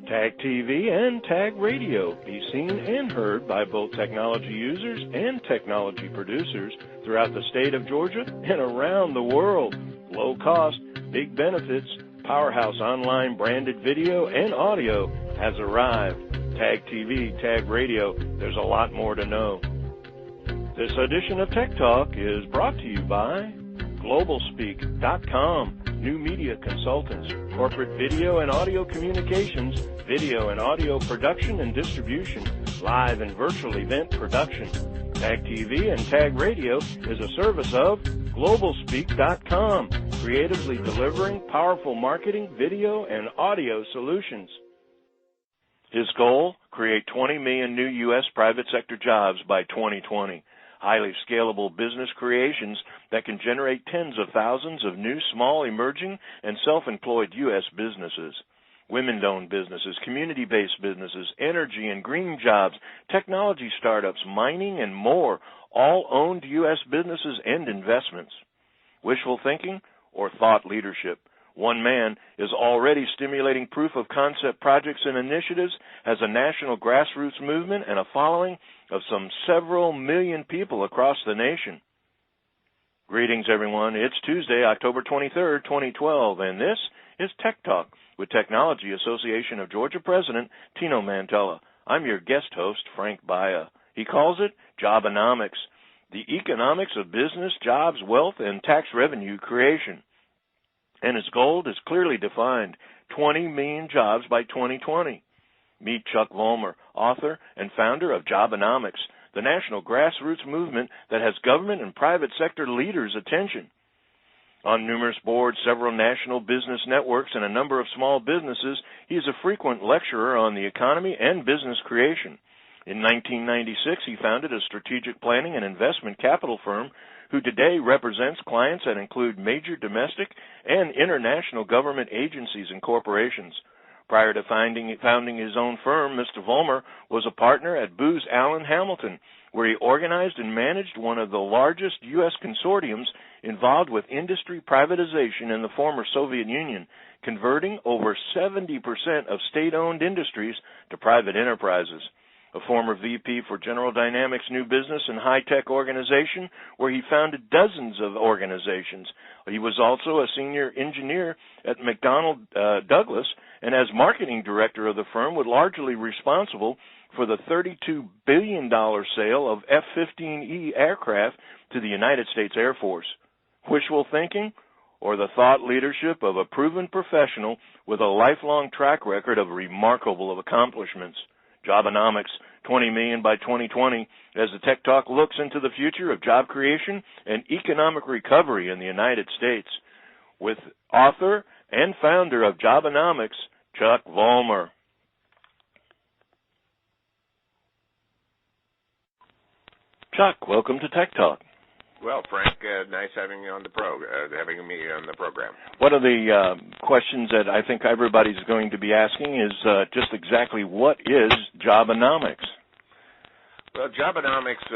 Tag TV and Tag Radio. Be seen and heard by both technology users and technology producers throughout the state of Georgia and around the world. Low cost, big benefits, powerhouse online branded video and audio has arrived. Tag TV, Tag Radio, there's a lot more to know. This edition of Tech Talk is brought to you by GlobalSpeak.com, new media consultants, corporate video and audio communications, video and audio production and distribution, live and virtual event production. Tag TV and Tag Radio is a service of GlobalSpeak.com, creatively delivering powerful marketing, video, and audio solutions. His goal, create 20 million new U.S. private sector jobs by 2020. Highly scalable business creations that can generate tens of thousands of new, small, emerging, and self-employed U.S. businesses. Women-owned businesses, community-based businesses, energy and green jobs, technology startups, mining, and more, all owned U.S. businesses and investments. Wishful thinking or thought leadership? One man is already stimulating proof of concept projects and initiatives, has a national grassroots movement and a following of some several million people across the nation. Greetings, everyone. It's Tuesday, October 23rd, 2012, and this is Tech Talk with Technology Association of Georgia President Tino Mantella. I'm your guest host, Frank Baia. He calls it Jobenomics, the economics of business, jobs, wealth, and tax revenue creation. And his goal is clearly defined, 20 million jobs by 2020. Meet Chuck Vollmer, author and founder of Jobenomics, the national grassroots movement that has government and private sector leaders' attention. On numerous boards, several national business networks, and a number of small businesses, he is a frequent lecturer on the economy and business creation. In 1996, he founded a strategic planning and investment capital firm who today represents clients that include major domestic and international government agencies and corporations. Prior to founding his own firm, Mr. Vollmer was a partner at Booz Allen Hamilton, where he organized and managed one of the largest U.S. consortiums involved with industry privatization in the former Soviet Union, converting over 70% of state-owned industries to private enterprises. A former VP for General Dynamics New Business and High-Tech Organization, where he founded dozens of organizations. He was also a senior engineer at McDonnell Douglas, and as marketing director of the firm, was largely responsible for the $32 billion sale of F-15E aircraft to the United States Air Force. Wishful thinking or the thought leadership of a proven professional with a lifelong track record of remarkable accomplishments? Jobenomics, 20 million by 2020, as the Tech Talk looks into the future of job creation and economic recovery in the United States, with author and founder of Jobenomics, Chuck Vollmer. Chuck, welcome to Tech Talk. Well, Frank, nice having you on the having me on the program. One of the questions that I think everybody's going to be asking is just exactly what is Jobenomics? Well, Jobenomics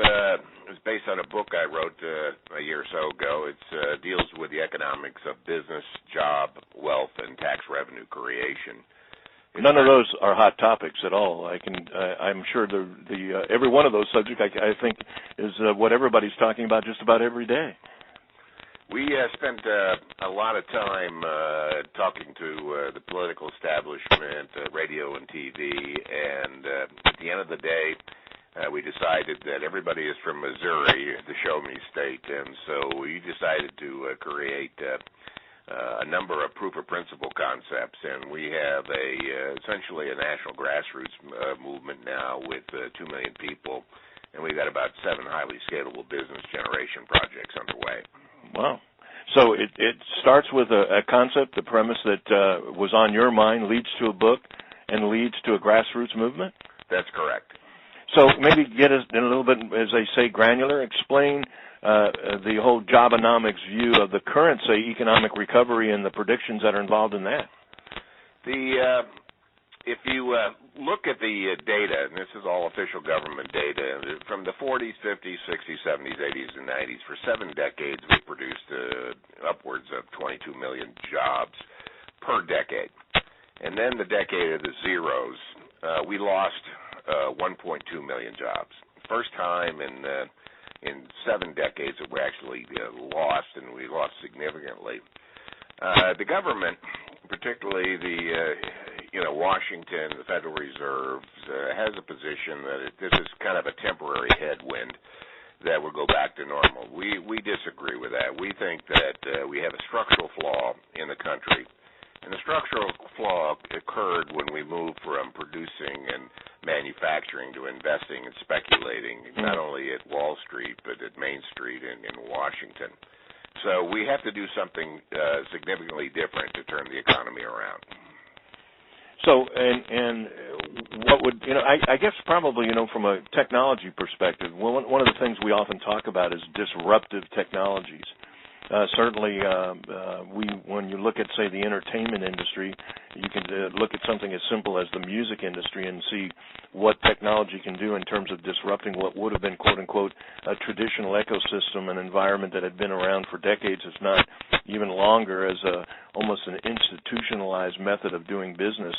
is based on a book I wrote a year or so ago. It deals with the economics of business, job, wealth, and tax revenue creation. None of those are hot topics at all. I'm sure every one of those subjects I think is what everybody's talking about just about every day. We spent a lot of time talking to the political establishment, radio and TV, and at the end of the day, we decided that everybody is from Missouri, the show me state, and so we decided to create a number of proof of principle concepts, and we have essentially a national grassroots movement now with 2 million people, and we've got about 7 highly scalable business generation projects underway. Wow. So it starts with a concept, the premise that was on your mind, leads to a book, and leads to a grassroots movement? That's correct. So maybe get us in a little bit, as they say, granular, explain the whole Jobenomics view of the current, say, economic recovery and the predictions that are involved in that. If you look at the data, and this is all official government data, from the 40s, 50s, 60s, 70s, 80s, and 90s, for 7 decades we produced upwards of 22 million jobs per decade. And then the decade of the zeros, we lost 1.2 million jobs. First time in 7 decades that we actually lost, and we lost significantly. The government, particularly Washington, the Federal Reserve, has a position that this is kind of a temporary headwind that will go back to normal. We disagree with that. We think that we have a structural flaw in the country, and the structural flaw occurred when we moved from producing and manufacturing to investing and speculating, not only at Wall Street but at Main Street in Washington. So we have to do something significantly different to turn the economy around. So, and what would, I guess probably, from a technology perspective, one of the things we often talk about is disruptive technologies. Certainly, when you look at, say, the entertainment industry, you can look at something as simple as the music industry and see what technology can do in terms of disrupting what would have been, quote-unquote, a traditional ecosystem, an environment that had been around for decades, if not even longer, as almost an institutionalized method of doing business.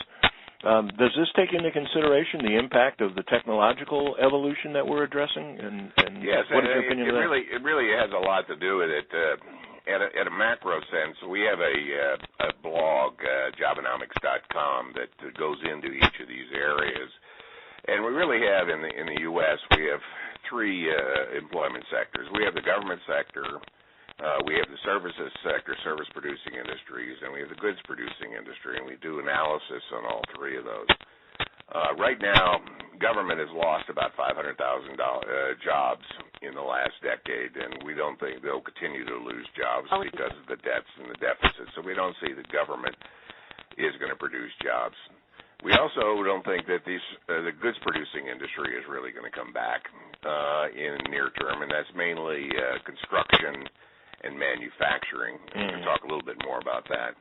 Does this take into consideration the impact of the technological evolution that we're addressing? And yes, what is your opinion of that? It really has a lot to do with it. At a macro sense, we have a blog, Jobenomics.com, that goes into each of these areas. And we really have, in the U.S., we have 3 employment sectors. We have the government sector, we have the services sector, service-producing industries, and we have the goods-producing industry, and we do analysis on all 3 of those. Right now, government has lost about 500,000 jobs in the last decade, and we don't think they'll continue to lose jobs because of the debts and the deficits. So we don't see the government is going to produce jobs. We also don't think that the goods-producing industry is really going to come back in the near term, and that's mainly construction and manufacturing. And we can talk a little bit more about that.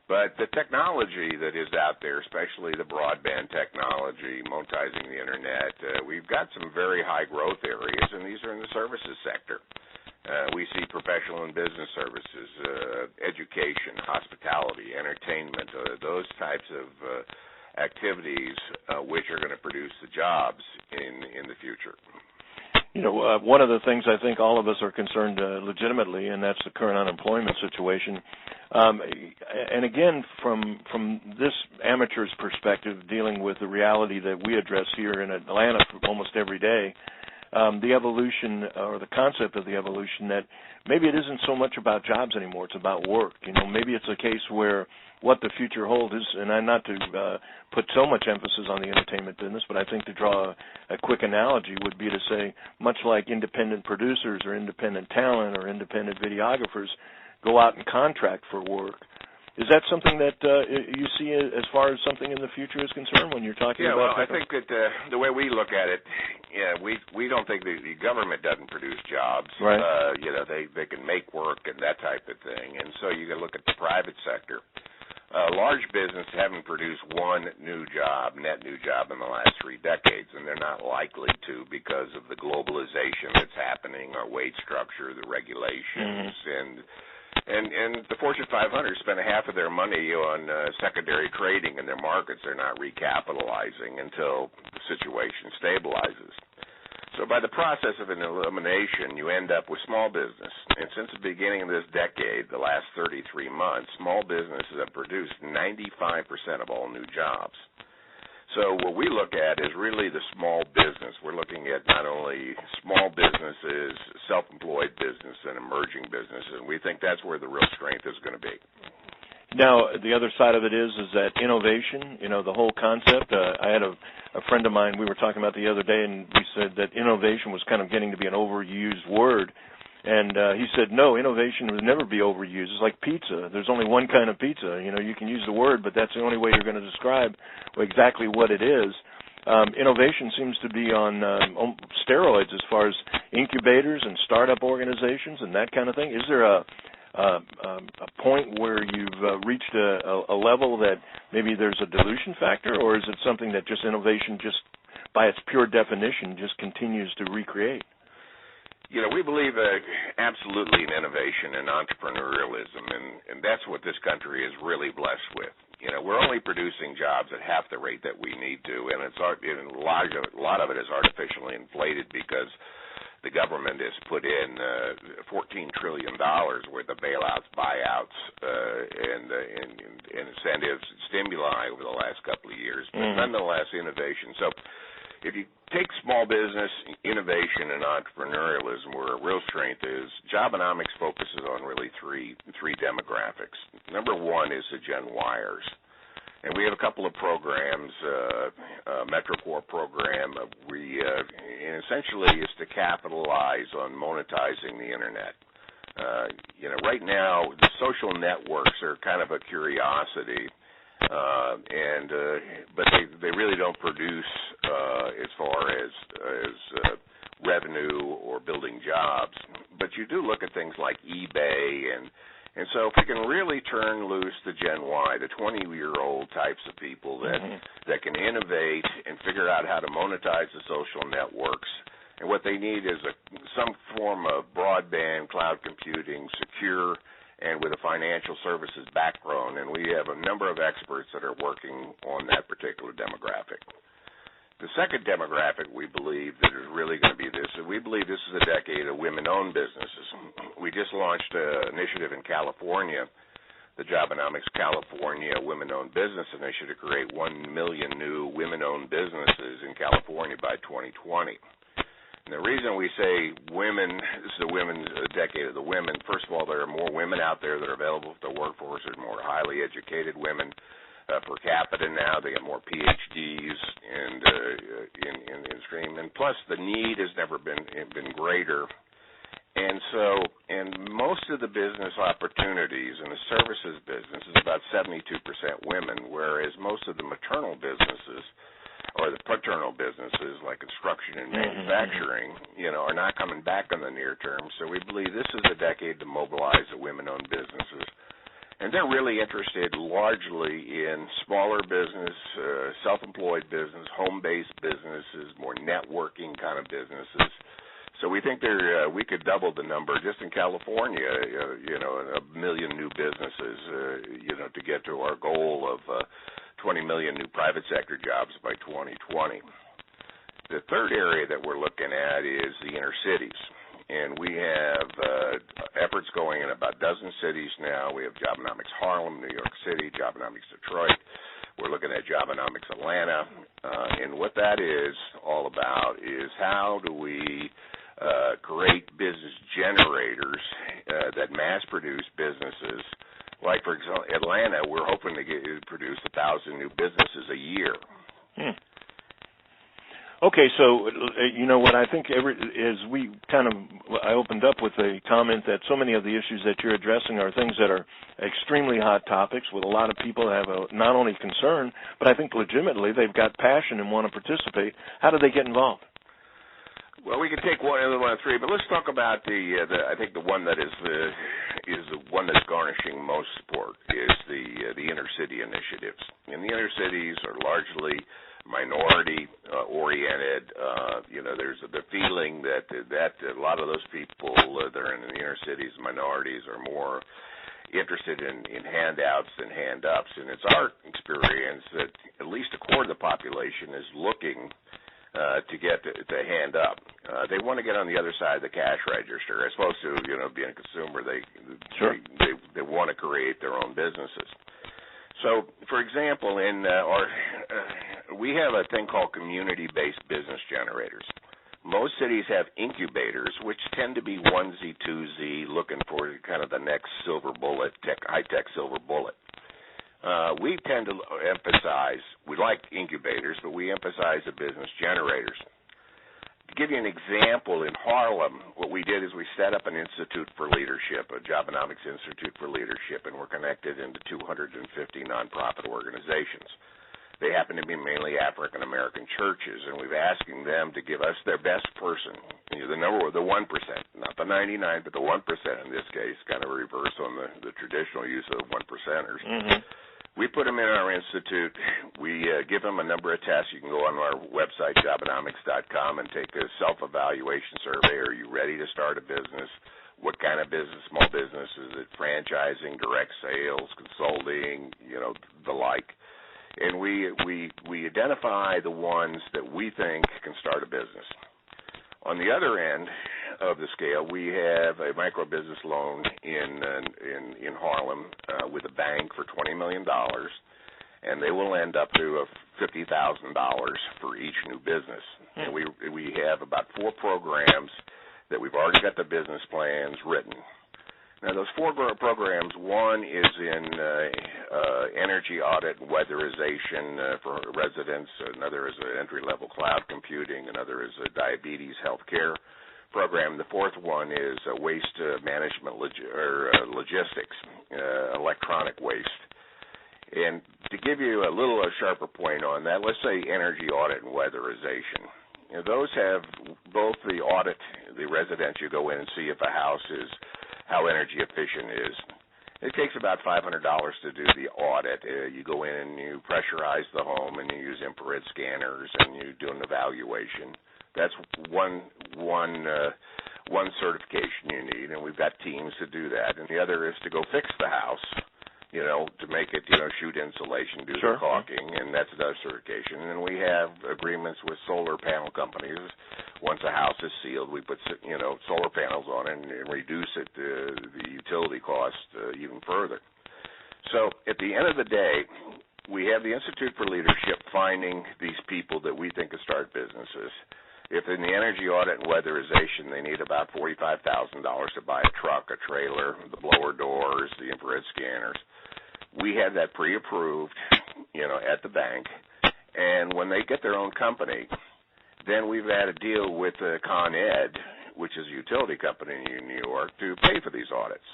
But the technology that is out there, especially the broadband technology, monetizing the Internet, we've got some very high growth areas, and these are in the services sector. We see professional and business services, education, hospitality, entertainment, those types of activities which are going to produce the jobs in the future. One of the things I think all of us are concerned legitimately, and that's the current unemployment situation. And again, from this amateur's perspective, dealing with the reality that we address here in Atlanta almost every day, the evolution or the concept of the evolution that maybe it isn't so much about jobs anymore, it's about work. Maybe it's a case where what the future holds is, and I'm not to put so much emphasis on the entertainment business, but I think to draw a quick analogy would be to say, much like independent producers or independent talent or independent videographers go out and contract for work. Is that something that you see as far as something in the future is concerned when you're talking about? Yeah, well, I think that the way we look at it, we don't think the government doesn't produce jobs. Right. They can make work and that type of thing. And so you can look at the private sector. Large business haven't produced one net new job in the last 3 decades, and they're not likely to because of the globalization that's happening, our wage structure, the regulations, and the Fortune 500 spend half of their money on secondary trading in their markets. They're not recapitalizing until the situation stabilizes. So by the process of an elimination, you end up with small business. And since the beginning of this decade, the last 33 months, small businesses have produced 95% of all new jobs. So what we look at is really the small business. We're looking at not only small businesses, self-employed business, and emerging businesses. And we think that's where the real strength is going to be. Now, the other side of it is that innovation, the whole concept. I had a friend of mine we were talking about the other day, and we said that innovation was kind of getting to be an overused word. And he said, no, innovation would never be overused. It's like pizza. There's only one kind of pizza. You can use the word, but that's the only way you're going to describe exactly what it is. Innovation seems to be on steroids as far as incubators and startup organizations and that kind of thing. Is there a point where you've reached a level that maybe there's a dilution factor, or is it something that just innovation, just by its pure definition, just continues to recreate? We believe absolutely in innovation and entrepreneurialism, and that's what this country is really blessed with. we're only producing jobs at half the rate that we need to, and a lot of it is artificially inflated because the government has put in $14 trillion worth of bailouts, buyouts, and incentives, stimuli over the last couple of years, but nonetheless innovation. So if you take small business, innovation, and entrepreneurialism, where real strength is, Jobenomics focuses on really three demographics. Number one is the Gen Yers. And we have a couple of programs, MetroCore program. And essentially is to capitalize on monetizing the Internet. Right now, the social networks are kind of a curiosity, but they really don't produce as far as revenue or building jobs. But you do look at things like eBay and so if we can really turn loose the Gen Y, the 20-year-old types of people that can innovate and figure out how to monetize the social networks, and what they need is some form of broadband, cloud computing, secure, and with a financial services background, and we have a number of experts that are working on that particular demographic. The second demographic we believe that is really going to be this, and we believe this is a decade of women-owned businesses. We just launched an initiative in California, the Jobenomics California Women-Owned Business Initiative, to create 1 million new women-owned businesses in California by 2020. And the reason we say women, this is a decade of the women, first of all, there are more women out there that are available for the workforce. There are more highly educated women per capita now. They get more PhDs in stream. And plus, the need has never been greater. And most of the business opportunities in the services business is about 72% women, whereas most of the maternal businesses or the paternal businesses like construction and manufacturing, are not coming back in the near term. So we believe this is a decade to mobilize the women-owned businesses. And they're really interested largely in smaller business, self-employed business, home-based businesses, more networking kind of businesses. So we think we could double the number just in California, 1 million new businesses, to get to our goal of 20 million new private sector jobs by 2020. The third area that we're looking at is the inner cities. And we have efforts going in about a dozen cities now. We have Jobenomics Harlem, New York City, Jobenomics Detroit. We're looking at Jobenomics Atlanta. And what that is all about is how do we create business generators that mass-produce businesses. Like, for example, Atlanta, we're hoping to produce 1,000 new businesses a year. Okay, so what I think is I opened up with a comment that so many of the issues that you're addressing are things that are extremely hot topics with a lot of people that have not only concern, but I think legitimately they've got passion and want to participate. How do they get involved? Well, we can take one of three, but let's talk about I think the one that is the one that's garnishing most support is the inner city initiatives. And the inner cities are largely minority oriented. There's the feeling that a lot of those people that are in the inner cities, minorities, are more interested in handouts than hand-ups. And it's our experience that at least a quarter of the population is looking to get to hand up. They want to get on the other side of the cash register. As opposed to, being a consumer, they want to create their own businesses. So, for example, we have a thing called community-based business generators. Most cities have incubators, which tend to be onesie, twosie, looking for kind of the next silver bullet, high-tech silver bullet. We tend to emphasize, we like incubators, but we emphasize the business generators. To give you an example, in Harlem, what we did is we set up an institute for leadership, a Jobenomics Institute for Leadership, and we're connected into 250 nonprofit organizations. They happen to be mainly African-American churches, and we've asking them to give us their best person, the 1%, not the 99, but the 1% in this case, kind of a reverse on the traditional use of 1%ers. We put them in our institute. We give them a number of tests. You can go on our website, Jobenomics.com, and take a self-evaluation survey. Are you ready to start a business? What kind of business? Small business? Is it franchising, direct sales, consulting, the like? And we identify the ones that we think can start a business. On the other end of the scale, we have a micro business loan in Harlem with a bank for $20 million, and they will end up to $50,000 for each new business. And we have about 4 programs that we've already got the business plans written. Now, those 4 programs, one is in energy audit and weatherization for residents. Another is entry-level cloud computing. Another is a diabetes healthcare program. The 4th one is waste management logistics, electronic waste. And to give you a little sharper point on that, let's say energy audit and weatherization. Those have both the audit, the residents, you go in and see if a house is how energy efficient it is. It takes about $500 to do the audit. You go in and you pressurize the home and you use infrared scanners and you do an evaluation. That's one certification you need, and we've got teams to do that. And the other is to go fix the house, to make it, shoot insulation, do the caulking, and that's another certification. And then we have agreements with solar panel companies. Once a house is sealed, we put, solar panels on it and reduce it, the utility cost even further. So at the end of the day, we have the Institute for Leadership finding these people that we think can start businesses. If in the energy audit and weatherization, they need about $45,000 to buy a truck, a trailer, the blower doors, the infrared scanners, we have that pre-approved, at the bank. And when they get their own company, then we've had a deal with Con Ed, which is a utility company in New York, to pay for these audits.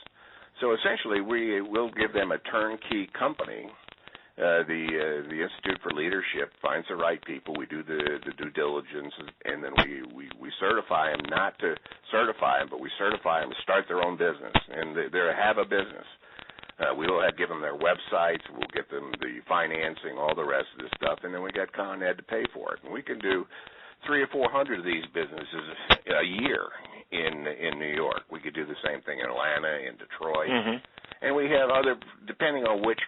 So essentially, we will give them a turnkey company. The Institute for Leadership finds the right people. We do the due diligence, and then we certify them, not to certify them, but we certify them to start their own business, and they have a business. We will give them their websites. We'll get them the financing, all the rest of the stuff, and then we got Con Ed to pay for it. And we can do 300 or 400 of these businesses a year in New York. We could do the same thing in Atlanta, in Detroit. Mm-hmm. And we have other, depending on which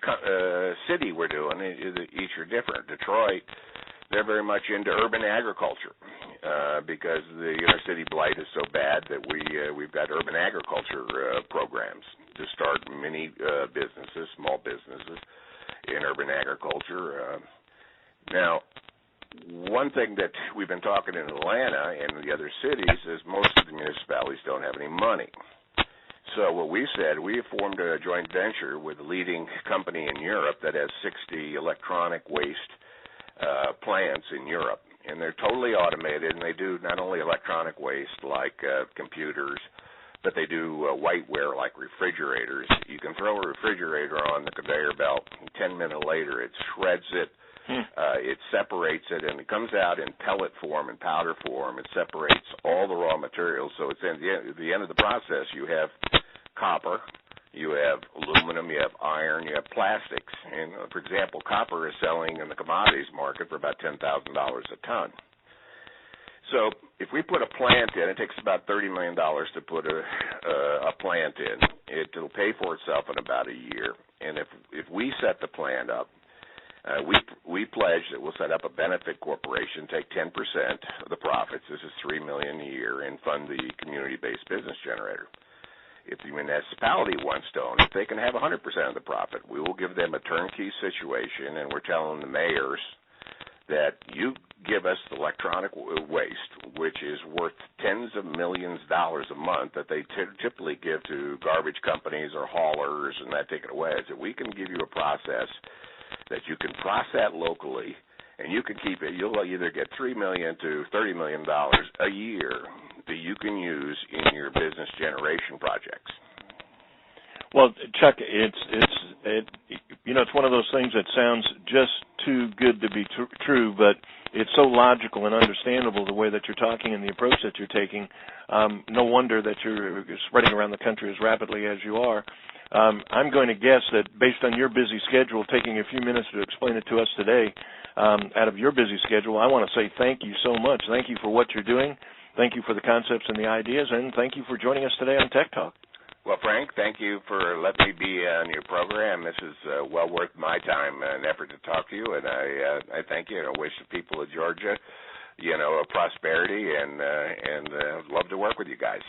city we're doing, each are different. Detroit, they're very much into urban agriculture because the inner city blight is so bad that we've got urban agriculture programs to start mini businesses, small businesses in urban agriculture. Now, one thing that we've been talking in Atlanta and the other cities is most of the municipalities don't have any money. So what we said, we have formed a joint venture with a leading company in Europe that has 60 electronic waste plants in Europe. And they're totally automated, and they do not only electronic waste like computers, but they do whiteware like refrigerators. You can throw a refrigerator on the conveyor belt, and 10 minutes later it shreds it. It separates it, and it comes out in pellet form and powder form. It separates all the raw materials. So it's at the end of the process, you have copper, you have aluminum, you have iron, you have plastics. And, for example, copper is selling in the commodities market for about $10,000 a ton. So if we put a plant in, it takes about $30 million to put a plant in. It'll pay for itself in about a year. And if we set the plant up, we pledge that we'll set up a benefit corporation, take 10% of the profits, this is $3 million a year, and fund the community-based business generator. If the municipality wants to own it, they can have 100% of the profit. We will give them a turnkey situation, and we're telling the mayors that you give us the electronic waste, which is worth tens of millions of dollars a month that they typically give to garbage companies or haulers, and that take it away. So we can give you a process that you can process locally, and you can keep it. You'll either get $3 million to $30 million a year that you can use in your business generation projects. Well, Chuck, it's one of those things that sounds just too good to be true, but it's so logical and understandable the way that you're talking and the approach that you're taking. No wonder that you're spreading around the country as rapidly as you are. I'm going to guess that based on your busy schedule, taking a few minutes to explain it to us today, out of your busy schedule, I want to say thank you so much. Thank you for what you're doing. Thank you for the concepts and the ideas, and thank you for joining us today on Tech Talk. Well, Frank, thank you for letting me be on your program. This is well worth my time and effort to talk to you, and I thank you. And I wish the people of Georgia, a prosperity, and love to work with you guys.